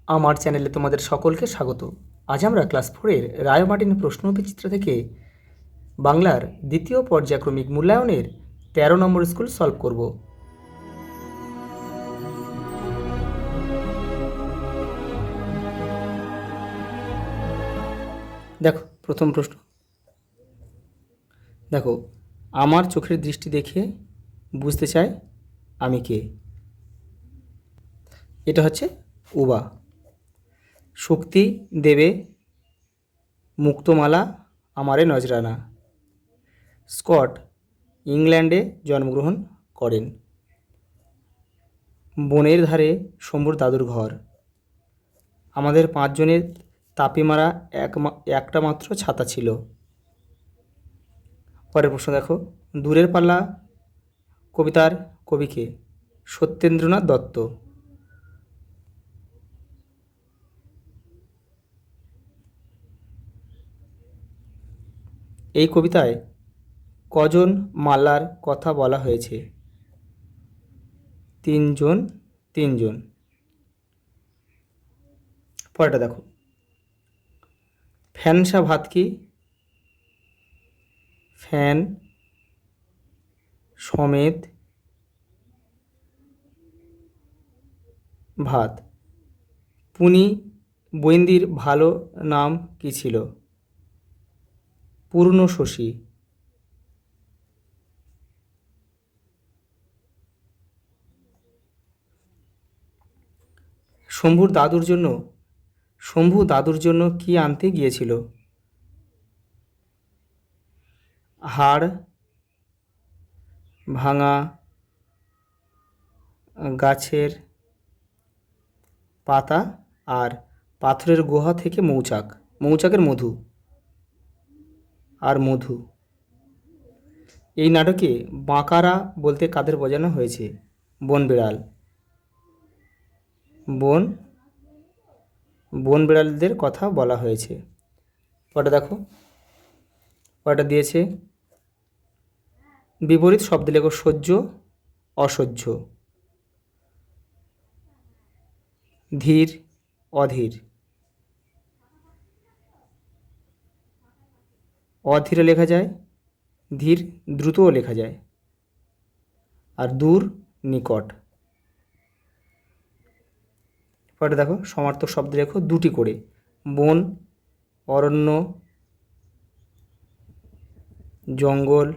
আমার চ্যানেলে তোমাদের সকলকে স্বাগত। আজ আমরা ক্লাস 4-এর রায় মার্টিন প্রশ্নবিচিত্র থেকে বাংলার দ্বিতীয় পর্যায়ক্রমিক মূল্যায়নের 13 নম্বর স্কুল সলভ করব। দেখো প্রথম প্রশ্ন। দেখো, আমার চোখের দৃষ্টি দেখে বুঝতে চাই আমি কে। এটা হচ্ছে উবা। শক্তি দেবে মুক্তমালা আমারে নজরানা। স্কট ইংল্যান্ডে জন্মগ্রহণ করেন। বনের ধারে শম্ভুর দাদুর ঘর। আমাদের 5 জনের তাপে মারা একটা মাত্র ছাতা ছিল। পরের প্রশ্ন দেখো, দূরের পাল্লা কবিতার কবিকে। সত্যেন্দ্রনাথ দত্ত। এই কবিতায় কজন মাল্লার কথা বলা হয়েছে? 3 জন। 3 জন। পরেরটা দেখো, ফ্যানসা ভাত কি? ফ্যান সমেত ভাত। পুনি বৈন্দির ভালো নাম কি ছিল? পূর্ণ শশী। শম্ভু দাদুর জন্য কি আনতে গিয়েছিল? হাড় ভাঙা গাছের পাতা আর পাথরের গুহা থেকে মৌচাকের মধু। এই নাটকে বাঁকারা বলতে কাদের বোঝানো হয়েছে? বনবিড়াল। বনবিড়ালদের কথা বলা হয়েছে। পরে দেখো, পরেটা দিয়েছে বিপরীত শব্দ লেখো। সহ্য অসহ্য। ধীর অধীর। অধীরে লেখা যায়, ধীর দ্রুতও লেখা যায়। আর দূর নিকট। পরে দেখো, সমার্থক শব্দ লেখো 2টি করে। বন, অরণ্য, জঙ্গল,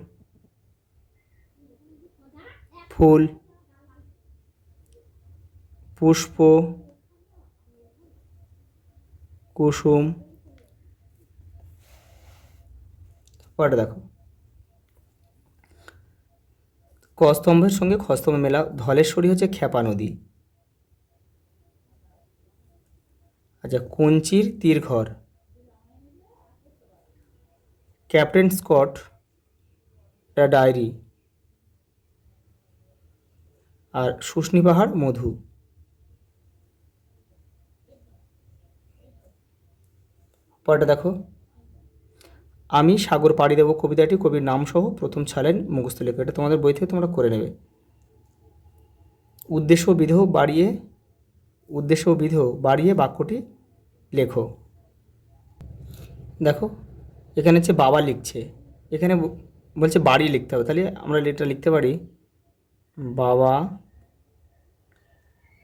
ফুল, পুষ্প, কুসুম। পরেটা দেখো, ক স্তম্ভের সঙ্গে খ স্তম্ভ মেলা। ধলেশ্বরী হচ্ছে ক্ষেপা নদী। আচ্ছা, কঞ্চির তীর ঘর। Captain Scott diary. আর শুষ্নি পাহাড় মধু। পরেটা দেখো, আমি সাগর পাড়ি দেব কবিতাটি কবির নাম সহ প্রথম 6 লাইন মুখস্থ লেখো। এটা তোমাদের বই থেকে তোমরা করে নেবে। উদ্দেশ্য বিধেয় বাড়িয়ে বাক্যটি লেখো। দেখো, এখানে হচ্ছে বাবা লিখছে, এখানে বলছে বাড়ি লিখতে হবে। তাহলে আমরা এটা লিখতে পারি, বাবা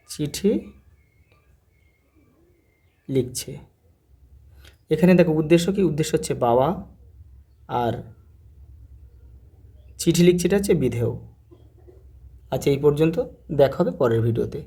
চিঠি লিখছে। এখানে দেখো উদ্দেশ্য কি? উদ্দেশ্য হচ্ছে বাবা, আর চিঠি লিখছে এটা হচ্ছে বিধেয়। আচ্ছা, এই পর্যন্ত দেখা হবে পরের ভিডিওতে।